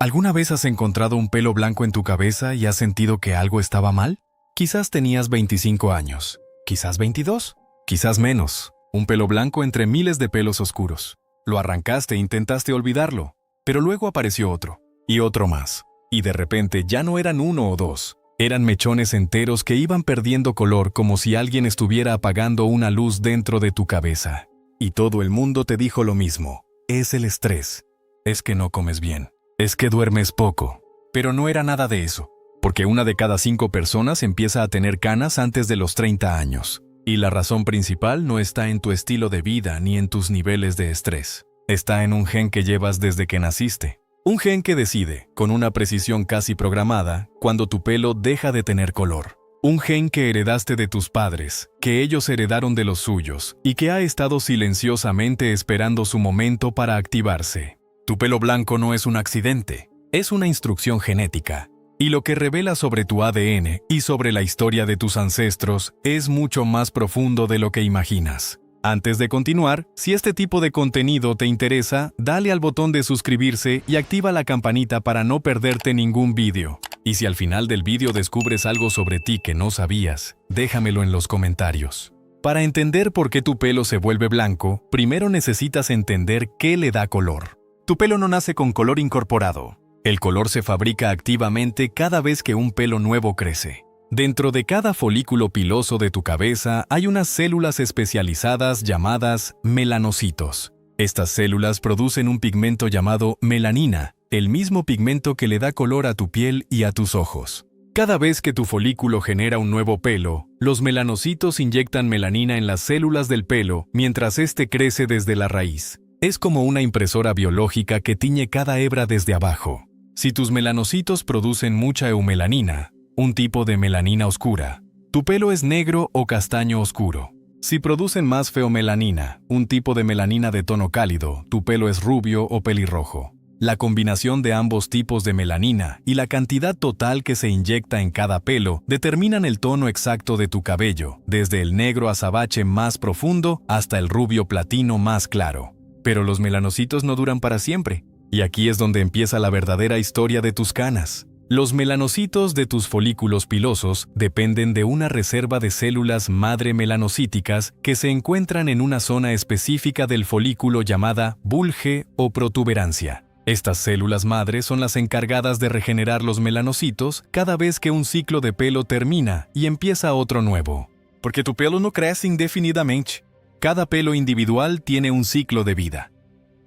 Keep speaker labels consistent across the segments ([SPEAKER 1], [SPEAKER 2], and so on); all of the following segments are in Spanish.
[SPEAKER 1] ¿Alguna vez has encontrado un pelo blanco en tu cabeza y has sentido que algo estaba mal? Quizás tenías 25 años, quizás 22, quizás menos. Un pelo blanco entre miles de pelos oscuros. Lo arrancaste e intentaste olvidarlo, pero luego apareció otro, y otro más. Y de repente ya no eran uno o dos, eran mechones enteros que iban perdiendo color como si alguien estuviera apagando una luz dentro de tu cabeza. Y todo el mundo te dijo lo mismo: es el estrés, es que no comes bien, es que duermes poco. Pero no era nada de eso, porque 1 de cada 5 personas empieza a tener canas antes de los 30 años. Y la razón principal no está en tu estilo de vida ni en tus niveles de estrés. Está en un gen que llevas desde que naciste. Un gen que decide, con una precisión casi programada, cuando tu pelo deja de tener color. Un gen que heredaste de tus padres, que ellos heredaron de los suyos, y que ha estado silenciosamente esperando su momento para activarse. Tu pelo blanco no es un accidente, es una instrucción genética. Y lo que revela sobre tu ADN y sobre la historia de tus ancestros es mucho más profundo de lo que imaginas. Antes de continuar, si este tipo de contenido te interesa, dale al botón de suscribirse y activa la campanita para no perderte ningún vídeo. Y si al final del vídeo descubres algo sobre ti que no sabías, déjamelo en los comentarios. Para entender por qué tu pelo se vuelve blanco, primero necesitas entender qué le da color. Tu pelo no nace con color incorporado. El color se fabrica activamente cada vez que un pelo nuevo crece. Dentro de cada folículo piloso de tu cabeza hay unas células especializadas llamadas melanocitos. Estas células producen un pigmento llamado melanina, el mismo pigmento que le da color a tu piel y a tus ojos. Cada vez que tu folículo genera un nuevo pelo, los melanocitos inyectan melanina en las células del pelo mientras éste crece desde la raíz. Es como una impresora biológica que tiñe cada hebra desde abajo. Si tus melanocitos producen mucha eumelanina, un tipo de melanina oscura, tu pelo es negro o castaño oscuro. Si producen más feomelanina, un tipo de melanina de tono cálido, tu pelo es rubio o pelirrojo. La combinación de ambos tipos de melanina y la cantidad total que se inyecta en cada pelo determinan el tono exacto de tu cabello, desde el negro azabache más profundo hasta el rubio platino más claro. Pero los melanocitos no duran para siempre. Y aquí es donde empieza la verdadera historia de tus canas. Los melanocitos de tus folículos pilosos dependen de una reserva de células madre melanocíticas que se encuentran en una zona específica del folículo llamada bulge o protuberancia. Estas células madre son las encargadas de regenerar los melanocitos cada vez que un ciclo de pelo termina y empieza otro nuevo. Porque tu pelo no crece indefinidamente. Cada pelo individual tiene un ciclo de vida.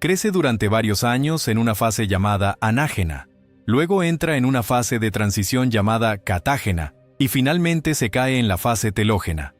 [SPEAKER 1] Crece durante varios años en una fase llamada anágena, luego entra en una fase de transición llamada catágena y finalmente se cae en la fase telógena.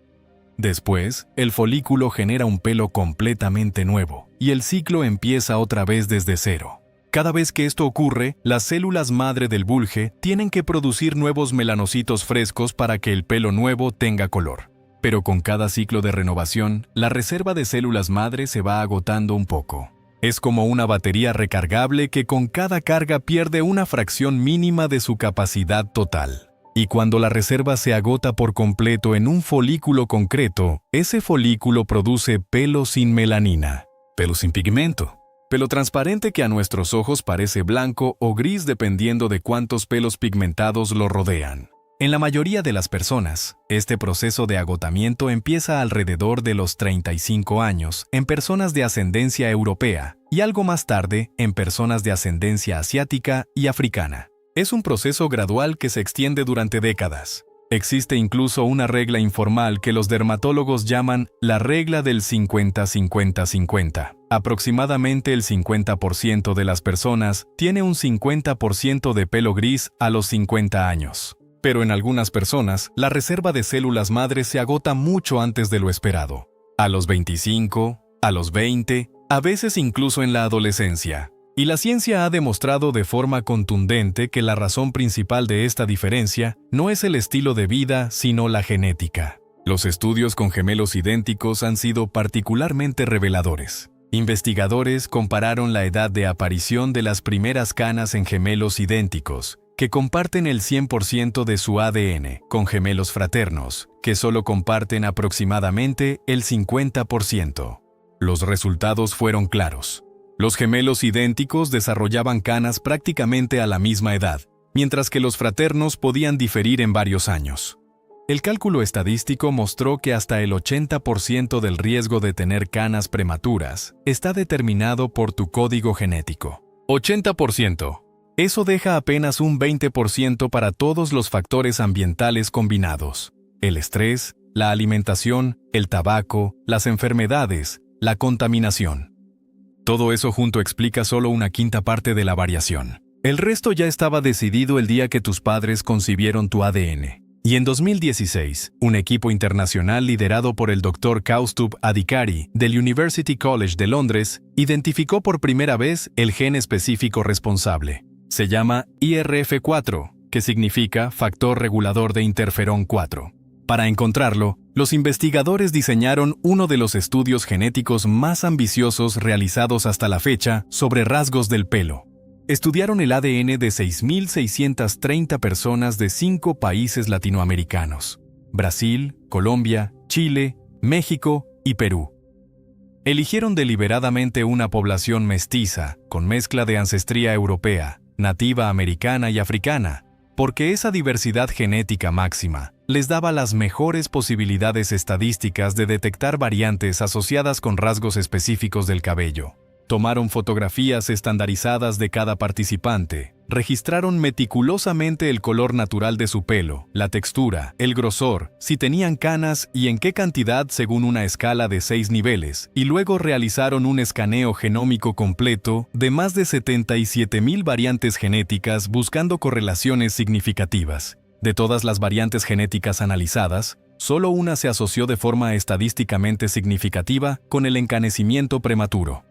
[SPEAKER 1] Después, el folículo genera un pelo completamente nuevo y el ciclo empieza otra vez desde cero. Cada vez que esto ocurre, las células madre del bulge tienen que producir nuevos melanocitos frescos para que el pelo nuevo tenga color. Pero con cada ciclo de renovación, la reserva de células madre se va agotando un poco. Es como una batería recargable que con cada carga pierde una fracción mínima de su capacidad total. Y cuando la reserva se agota por completo en un folículo concreto, ese folículo produce pelo sin melanina, pelo sin pigmento, pelo transparente que a nuestros ojos parece blanco o gris dependiendo de cuántos pelos pigmentados lo rodean. En la mayoría de las personas, este proceso de agotamiento empieza alrededor de los 35 años en personas de ascendencia europea y algo más tarde en personas de ascendencia asiática y africana. Es un proceso gradual que se extiende durante décadas. Existe incluso una regla informal que los dermatólogos llaman la regla del 50-50-50. Aproximadamente el 50% de las personas tiene un 50% de pelo gris a los 50 años. Pero en algunas personas, la reserva de células madre se agota mucho antes de lo esperado. A los 25, a los 20, a veces incluso en la adolescencia. Y la ciencia ha demostrado de forma contundente que la razón principal de esta diferencia no es el estilo de vida, sino la genética. Los estudios con gemelos idénticos han sido particularmente reveladores. Investigadores compararon la edad de aparición de las primeras canas en gemelos idénticos, que comparten el 100% de su ADN, con gemelos fraternos, que solo comparten aproximadamente el 50%. Los resultados fueron claros. Los gemelos idénticos desarrollaban canas prácticamente a la misma edad, mientras que los fraternos podían diferir en varios años. El cálculo estadístico mostró que hasta el 80% del riesgo de tener canas prematuras está determinado por tu código genético. 80%. Eso deja apenas un 20% para todos los factores ambientales combinados: el estrés, la alimentación, el tabaco, las enfermedades, la contaminación. Todo eso junto explica solo una quinta parte de la variación. El resto ya estaba decidido el día que tus padres concibieron tu ADN. Y en 2016, un equipo internacional liderado por el Dr. Kaustubh Adhikari del University College de Londres identificó por primera vez el gen específico responsable. Se llama IRF4, que significa factor regulador de interferón 4. Para encontrarlo, los investigadores diseñaron uno de los estudios genéticos más ambiciosos realizados hasta la fecha sobre rasgos del pelo. Estudiaron el ADN de 6.630 personas de 5 países latinoamericanos: Brasil, Colombia, Chile, México y Perú. Eligieron deliberadamente una población mestiza, con mezcla de ancestría europea, nativa americana y africana, porque esa diversidad genética máxima les daba las mejores posibilidades estadísticas de detectar variantes asociadas con rasgos específicos del cabello. Tomaron fotografías estandarizadas de cada participante, registraron meticulosamente el color natural de su pelo, la textura, el grosor, si tenían canas y en qué cantidad según una escala de 6 niveles, y luego realizaron un escaneo genómico completo de más de 77.000 variantes genéticas buscando correlaciones significativas. De todas las variantes genéticas analizadas, solo una se asoció de forma estadísticamente significativa con el encanecimiento prematuro: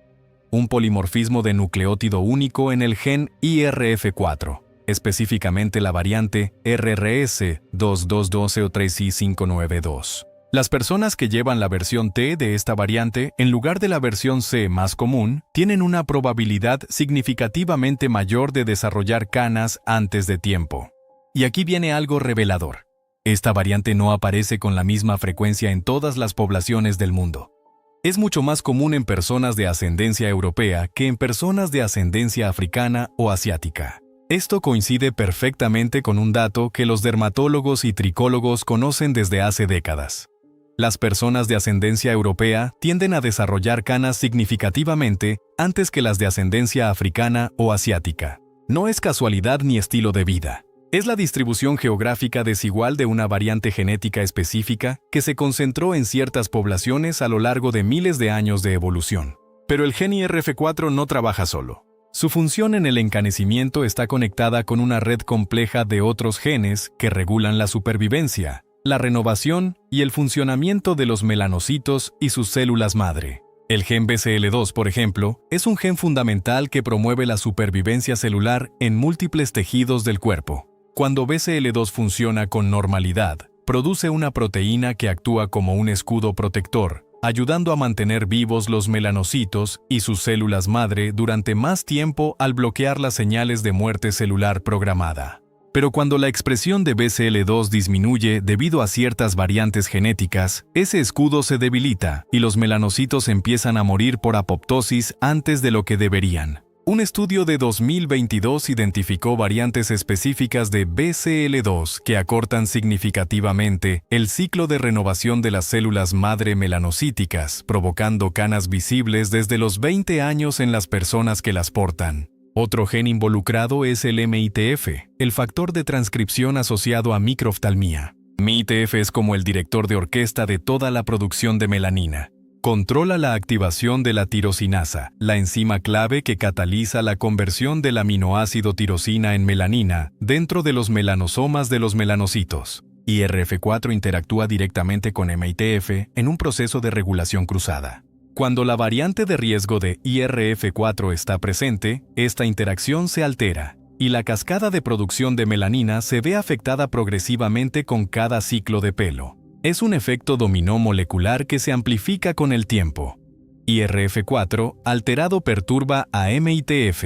[SPEAKER 1] un polimorfismo de nucleótido único en el gen IRF4, específicamente la variante RRS2212 o 3I592. Las personas que llevan la versión T de esta variante, en lugar de la versión C más común, tienen una probabilidad significativamente mayor de desarrollar canas antes de tiempo. Y aquí viene algo revelador. Esta variante no aparece con la misma frecuencia en todas las poblaciones del mundo. Es mucho más común en personas de ascendencia europea que en personas de ascendencia africana o asiática. Esto coincide perfectamente con un dato que los dermatólogos y tricólogos conocen desde hace décadas. Las personas de ascendencia europea tienden a desarrollar canas significativamente antes que las de ascendencia africana o asiática. No es casualidad ni estilo de vida. Es la distribución geográfica desigual de una variante genética específica que se concentró en ciertas poblaciones a lo largo de miles de años de evolución. Pero el gen IRF4 no trabaja solo. Su función en el encanecimiento está conectada con una red compleja de otros genes que regulan la supervivencia, la renovación y el funcionamiento de los melanocitos y sus células madre. El gen BCL2, por ejemplo, es un gen fundamental que promueve la supervivencia celular en múltiples tejidos del cuerpo. Cuando BCL2 funciona con normalidad, produce una proteína que actúa como un escudo protector, ayudando a mantener vivos los melanocitos y sus células madre durante más tiempo al bloquear las señales de muerte celular programada. Pero cuando la expresión de BCL2 disminuye debido a ciertas variantes genéticas, ese escudo se debilita y los melanocitos empiezan a morir por apoptosis antes de lo que deberían. Un estudio de 2022 identificó variantes específicas de BCL2 que acortan significativamente el ciclo de renovación de las células madre melanocíticas, provocando canas visibles desde los 20 años en las personas que las portan. Otro gen involucrado es el MITF, el factor de transcripción asociado a microftalmía. MITF es como el director de orquesta de toda la producción de melanina. Controla la activación de la tirosinasa, la enzima clave que cataliza la conversión del aminoácido tirosina en melanina dentro de los melanosomas de los melanocitos. IRF4 interactúa directamente con MITF en un proceso de regulación cruzada. Cuando la variante de riesgo de IRF4 está presente, esta interacción se altera y la cascada de producción de melanina se ve afectada progresivamente con cada ciclo de pelo. Es un efecto dominó molecular que se amplifica con el tiempo. IRF4 alterado perturba a MITF.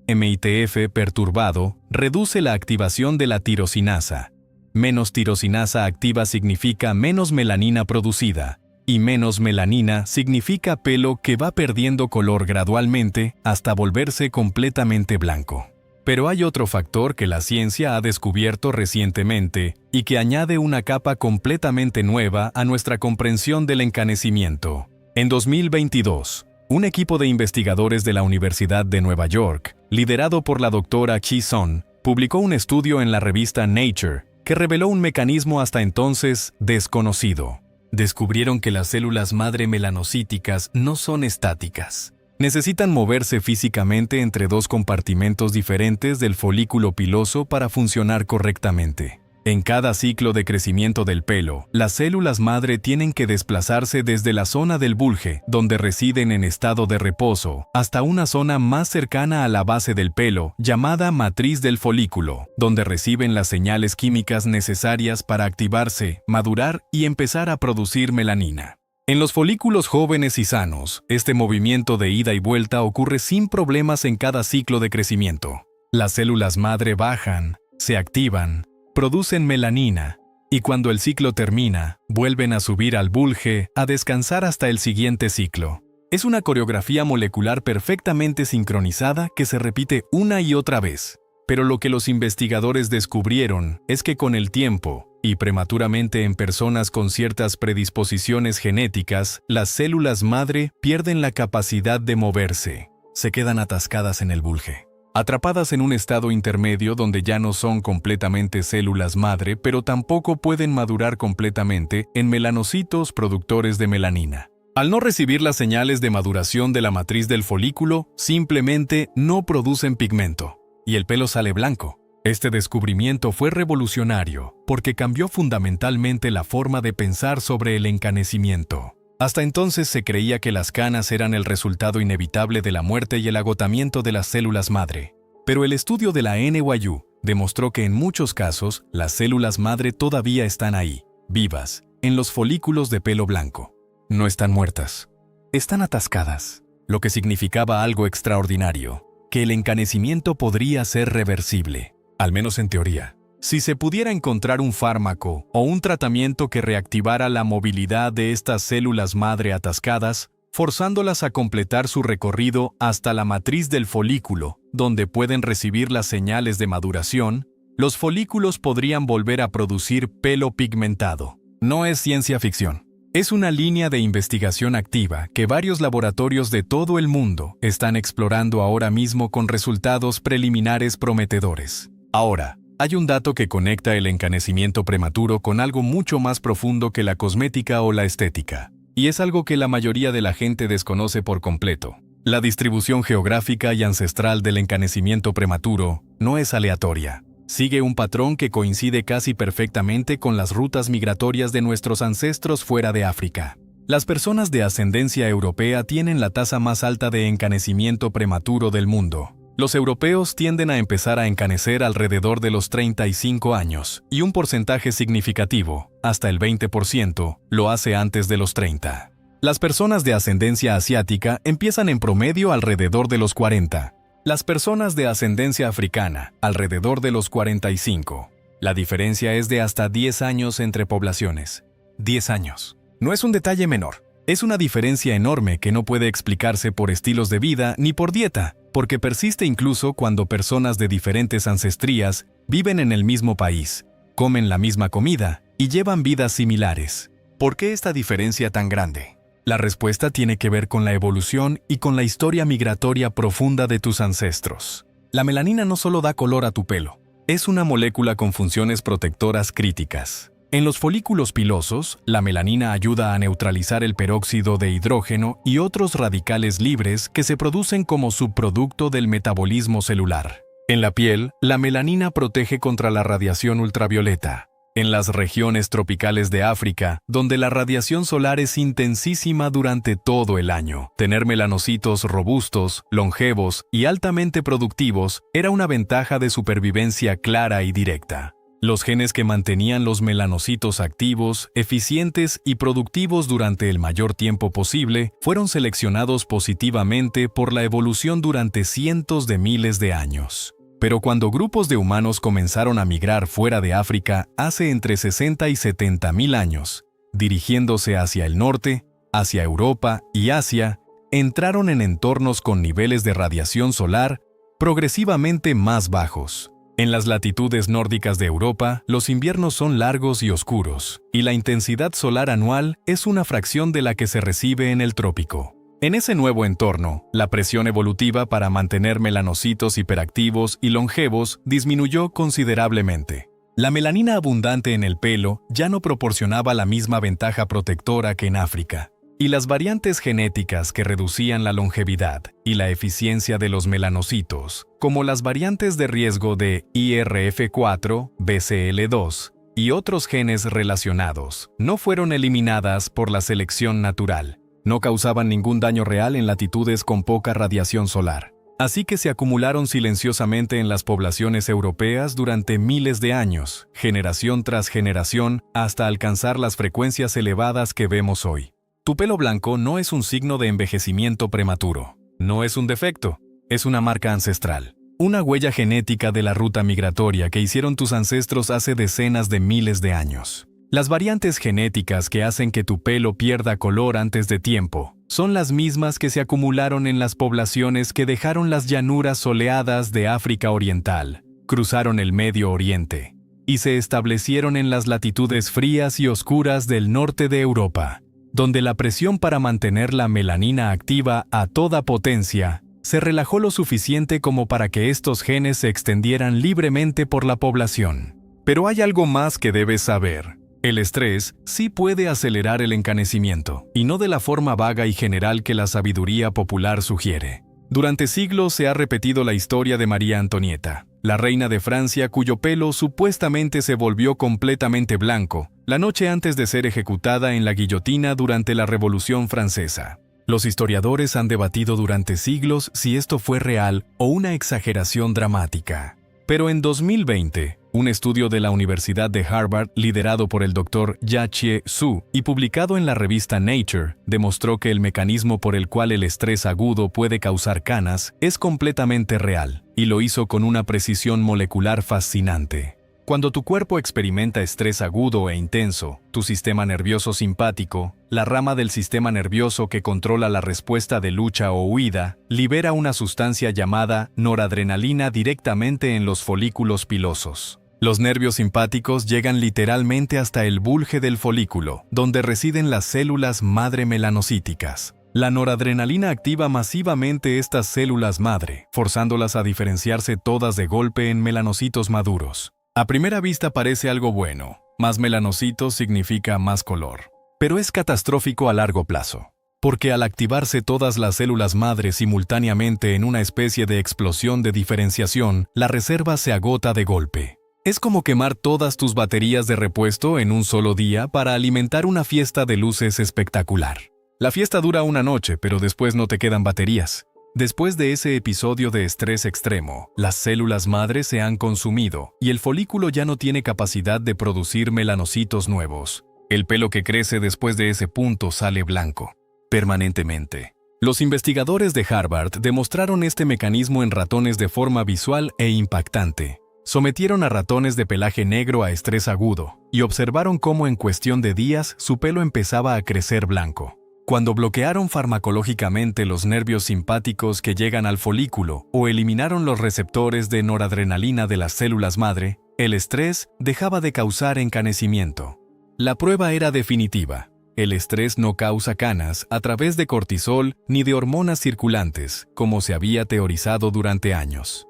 [SPEAKER 1] MITF perturbado reduce la activación de la tirosinasa. Menos tirosinasa activa significa menos melanina producida. y menos melanina significa pelo que va perdiendo color gradualmente hasta volverse completamente blanco. Pero hay otro factor que la ciencia ha descubierto recientemente y que añade una capa completamente nueva a nuestra comprensión del encanecimiento. En 2022, un equipo de investigadores de la Universidad de Nueva York, liderado por la doctora Chi Sun, publicó un estudio en la revista Nature que reveló un mecanismo hasta entonces desconocido. Descubrieron que las células madre melanocíticas no son estáticas. Necesitan moverse físicamente entre dos compartimentos diferentes del folículo piloso para funcionar correctamente. En cada ciclo de crecimiento del pelo, las células madre tienen que desplazarse desde la zona del bulge, donde residen en estado de reposo, hasta una zona más cercana a la base del pelo, llamada matriz del folículo, donde reciben las señales químicas necesarias para activarse, madurar y empezar a producir melanina. En los folículos jóvenes y sanos, este movimiento de ida y vuelta ocurre sin problemas en cada ciclo de crecimiento. Las células madre bajan, se activan, producen melanina, y cuando el ciclo termina, vuelven a subir al bulge a descansar hasta el siguiente ciclo. Es una coreografía molecular perfectamente sincronizada que se repite una y otra vez. Pero lo que los investigadores descubrieron es que con el tiempo, y prematuramente en personas con ciertas predisposiciones genéticas, las células madre pierden la capacidad de moverse. Se quedan atascadas en el bulge, atrapadas en un estado intermedio donde ya no son completamente células madre, pero tampoco pueden madurar completamente en melanocitos productores de melanina. Al no recibir las señales de maduración de la matriz del folículo, simplemente no producen pigmento, y el pelo sale blanco. Este descubrimiento fue revolucionario porque cambió fundamentalmente la forma de pensar sobre el encanecimiento. Hasta entonces se creía que las canas eran el resultado inevitable de la muerte y el agotamiento de las células madre. Pero el estudio de la NYU demostró que en muchos casos las células madre todavía están ahí, vivas, en los folículos de pelo blanco. No están muertas, están atascadas, lo que significaba algo extraordinario, que el encanecimiento podría ser reversible. Al menos en teoría. Si se pudiera encontrar un fármaco o un tratamiento que reactivara la movilidad de estas células madre atascadas, forzándolas a completar su recorrido hasta la matriz del folículo, donde pueden recibir las señales de maduración, los folículos podrían volver a producir pelo pigmentado. No es ciencia ficción. Es una línea de investigación activa que varios laboratorios de todo el mundo están explorando ahora mismo con resultados preliminares prometedores. Ahora, hay un dato que conecta el encanecimiento prematuro con algo mucho más profundo que la cosmética o la estética. Y es algo que la mayoría de la gente desconoce por completo. La distribución geográfica y ancestral del encanecimiento prematuro no es aleatoria. Sigue un patrón que coincide casi perfectamente con las rutas migratorias de nuestros ancestros fuera de África. Las personas de ascendencia europea tienen la tasa más alta de encanecimiento prematuro del mundo. Los europeos tienden a empezar a encanecer alrededor de los 35 años, y un porcentaje significativo, hasta el 20%, lo hace antes de los 30. Las personas de ascendencia asiática empiezan en promedio alrededor de los 40. Las personas de ascendencia africana, alrededor de los 45. La diferencia es de hasta 10 años entre poblaciones. 10 años. No es un detalle menor. Es una diferencia enorme que no puede explicarse por estilos de vida ni por dieta, porque persiste incluso cuando personas de diferentes ancestrías viven en el mismo país, comen la misma comida y llevan vidas similares. ¿Por qué esta diferencia tan grande? La respuesta tiene que ver con la evolución y con la historia migratoria profunda de tus ancestros. La melanina no solo da color a tu pelo, es una molécula con funciones protectoras críticas. En los folículos pilosos, la melanina ayuda a neutralizar el peróxido de hidrógeno y otros radicales libres que se producen como subproducto del metabolismo celular. En la piel, la melanina protege contra la radiación ultravioleta. En las regiones tropicales de África, donde la radiación solar es intensísima durante todo el año, tener melanocitos robustos, longevos y altamente productivos era una ventaja de supervivencia clara y directa. Los genes que mantenían los melanocitos activos, eficientes y productivos durante el mayor tiempo posible fueron seleccionados positivamente por la evolución durante cientos de miles de años. Pero cuando grupos de humanos comenzaron a migrar fuera de África hace entre 60 y 70 mil años, dirigiéndose hacia el norte, hacia Europa y Asia, entraron en entornos con niveles de radiación solar progresivamente más bajos. En las latitudes nórdicas de Europa, los inviernos son largos y oscuros, y la intensidad solar anual es una fracción de la que se recibe en el trópico. En ese nuevo entorno, la presión evolutiva para mantener melanocitos hiperactivos y longevos disminuyó considerablemente. La melanina abundante en el pelo ya no proporcionaba la misma ventaja protectora que en África, y las variantes genéticas que reducían la longevidad y la eficiencia de los melanocitos, como las variantes de riesgo de IRF4, BCL2 y otros genes relacionados, no fueron eliminadas por la selección natural. No causaban ningún daño real en latitudes con poca radiación solar. Así que se acumularon silenciosamente en las poblaciones europeas durante miles de años, generación tras generación, hasta alcanzar las frecuencias elevadas que vemos hoy. Tu pelo blanco no es un signo de envejecimiento prematuro. No es un defecto, es una marca ancestral. Una huella genética de la ruta migratoria que hicieron tus ancestros hace decenas de miles de años. Las variantes genéticas que hacen que tu pelo pierda color antes de tiempo son las mismas que se acumularon en las poblaciones que dejaron las llanuras soleadas de África Oriental, cruzaron el Medio Oriente y se establecieron en las latitudes frías y oscuras del norte de Europa, donde la presión para mantener la melanina activa a toda potencia se relajó lo suficiente como para que estos genes se extendieran libremente por la población. Pero hay algo más que debes saber. El estrés sí puede acelerar el encanecimiento, y no de la forma vaga y general que la sabiduría popular sugiere. Durante siglos se ha repetido la historia de María Antonieta, la reina de Francia cuyo pelo supuestamente se volvió completamente blanco la noche antes de ser ejecutada en la guillotina durante la Revolución Francesa. Los historiadores han debatido durante siglos si esto fue real o una exageración dramática. Pero en 2020, un estudio de la Universidad de Harvard, liderado por el Dr. Ya-Chie Su y publicado en la revista Nature, demostró que el mecanismo por el cual el estrés agudo puede causar canas es completamente real, y lo hizo con una precisión molecular fascinante. Cuando tu cuerpo experimenta estrés agudo e intenso, tu sistema nervioso simpático, la rama del sistema nervioso que controla la respuesta de lucha o huida, libera una sustancia llamada noradrenalina directamente en los folículos pilosos. Los nervios simpáticos llegan literalmente hasta el bulge del folículo, donde residen las células madre melanocíticas. La noradrenalina activa masivamente estas células madre, forzándolas a diferenciarse todas de golpe en melanocitos maduros. A primera vista parece algo bueno. Más melanocitos significa más color. Pero es catastrófico a largo plazo. Porque al activarse todas las células madre simultáneamente en una especie de explosión de diferenciación, la reserva se agota de golpe. Es como quemar todas tus baterías de repuesto en un solo día para alimentar una fiesta de luces espectacular. La fiesta dura una noche, pero después no te quedan baterías. Después de ese episodio de estrés extremo, las células madre se han consumido y el folículo ya no tiene capacidad de producir melanocitos nuevos. El pelo que crece después de ese punto sale blanco, permanentemente. Los investigadores de Harvard demostraron este mecanismo en ratones de forma visual e impactante. Sometieron a ratones de pelaje negro a estrés agudo y observaron cómo en cuestión de días su pelo empezaba a crecer blanco. Cuando bloquearon farmacológicamente los nervios simpáticos que llegan al folículo o eliminaron los receptores de noradrenalina de las células madre, el estrés dejaba de causar encanecimiento. La prueba era definitiva. El estrés no causa canas a través de cortisol ni de hormonas circulantes, como se había teorizado durante años.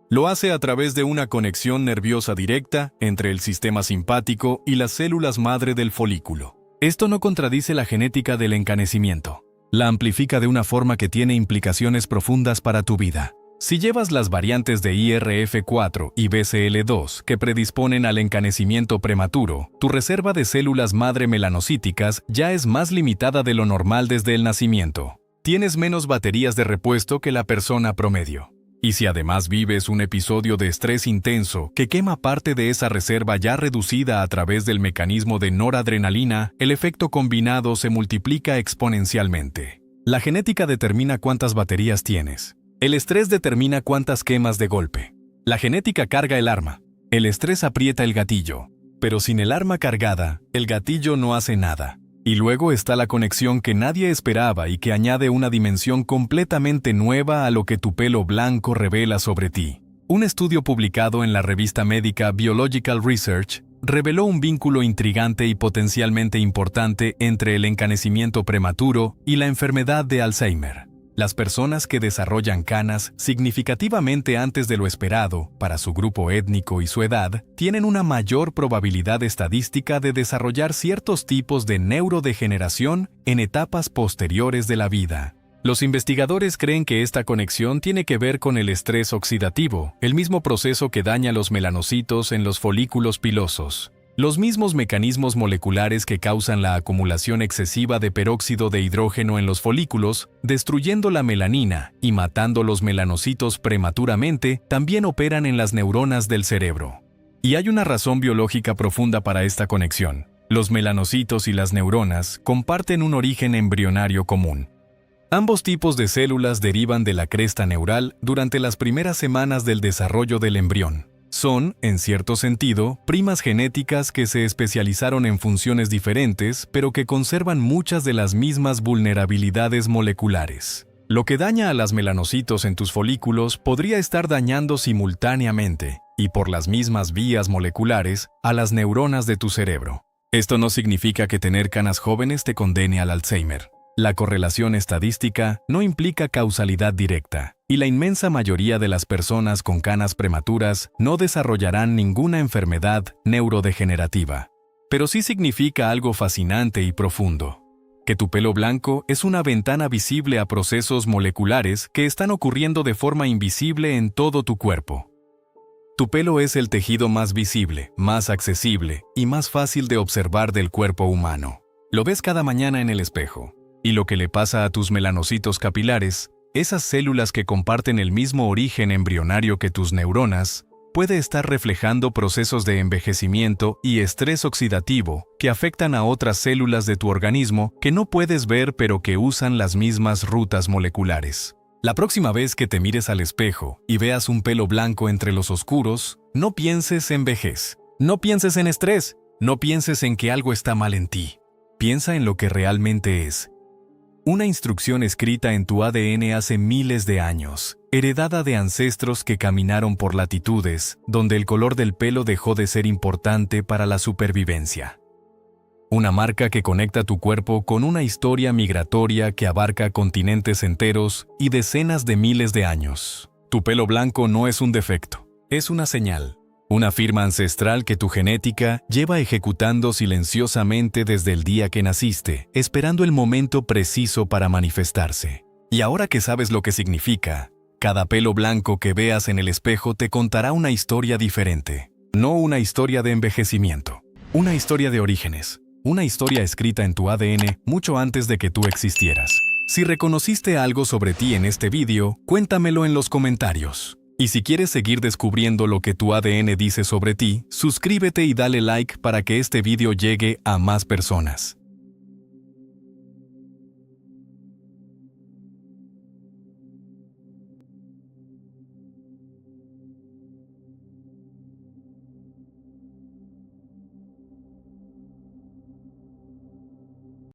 [SPEAKER 1] Lo hace a través de una conexión nerviosa directa entre el sistema simpático y las células madre del folículo. Esto no contradice la genética del encanecimiento. La amplifica de una forma que tiene implicaciones profundas para tu vida. Si llevas las variantes de IRF4 y BCL2 que predisponen al encanecimiento prematuro, tu reserva de células madre melanocíticas ya es más limitada de lo normal desde el nacimiento. Tienes menos baterías de repuesto que la persona promedio. Y si además vives un episodio de estrés intenso que quema parte de esa reserva ya reducida a través del mecanismo de noradrenalina, el efecto combinado se multiplica exponencialmente. La genética determina cuántas baterías tienes. El estrés determina cuántas quemas de golpe. La genética carga el arma. El estrés aprieta el gatillo. Pero sin el arma cargada, el gatillo no hace nada. Y luego está la conexión que nadie esperaba y que añade una dimensión completamente nueva a lo que tu pelo blanco revela sobre ti. Un estudio publicado en la revista médica Biological Research reveló un vínculo intrigante y potencialmente importante entre el encanecimiento prematuro y la enfermedad de Alzheimer. Las personas que desarrollan canas significativamente antes de lo esperado para su grupo étnico y su edad tienen una mayor probabilidad estadística de desarrollar ciertos tipos de neurodegeneración en etapas posteriores de la vida. Los investigadores creen que esta conexión tiene que ver con el estrés oxidativo, el mismo proceso que daña los melanocitos en los folículos pilosos. Los mismos mecanismos moleculares que causan la acumulación excesiva de peróxido de hidrógeno en los folículos, destruyendo la melanina y matando los melanocitos prematuramente, también operan en las neuronas del cerebro. Y hay una razón biológica profunda para esta conexión. Los melanocitos y las neuronas comparten un origen embrionario común. Ambos tipos de células derivan de la cresta neural durante las primeras semanas del desarrollo del embrión. Son, en cierto sentido, primas genéticas que se especializaron en funciones diferentes, pero que conservan muchas de las mismas vulnerabilidades moleculares. Lo que daña a las melanocitos en tus folículos podría estar dañando simultáneamente, y por las mismas vías moleculares, a las neuronas de tu cerebro. Esto no significa que tener canas jóvenes te condene al Alzheimer. La correlación estadística no implica causalidad directa, y la inmensa mayoría de las personas con canas prematuras no desarrollarán ninguna enfermedad neurodegenerativa. Pero sí significa algo fascinante y profundo, que tu pelo blanco es una ventana visible a procesos moleculares que están ocurriendo de forma invisible en todo tu cuerpo. Tu pelo es el tejido más visible, más accesible y más fácil de observar del cuerpo humano. Lo ves cada mañana en el espejo. Y lo que le pasa a tus melanocitos capilares, esas células que comparten el mismo origen embrionario que tus neuronas, puede estar reflejando procesos de envejecimiento y estrés oxidativo que afectan a otras células de tu organismo que no puedes ver pero que usan las mismas rutas moleculares. La próxima vez que te mires al espejo y veas un pelo blanco entre los oscuros, no pienses en vejez, no pienses en estrés, no pienses en que algo está mal en ti. Piensa en lo que realmente es. Una instrucción escrita en tu ADN hace miles de años, heredada de ancestros que caminaron por latitudes donde el color del pelo dejó de ser importante para la supervivencia. Una marca que conecta tu cuerpo con una historia migratoria que abarca continentes enteros y decenas de miles de años. Tu pelo blanco no es un defecto, es una señal. Una firma ancestral que tu genética lleva ejecutando silenciosamente desde el día que naciste, esperando el momento preciso para manifestarse. Y ahora que sabes lo que significa, cada pelo blanco que veas en el espejo te contará una historia diferente. No una historia de envejecimiento, una historia de orígenes, una historia escrita en tu ADN mucho antes de que tú existieras. Si reconociste algo sobre ti en este vídeo, cuéntamelo en los comentarios. Y si quieres seguir descubriendo lo que tu ADN dice sobre ti, suscríbete y dale like para que este vídeo llegue a más personas.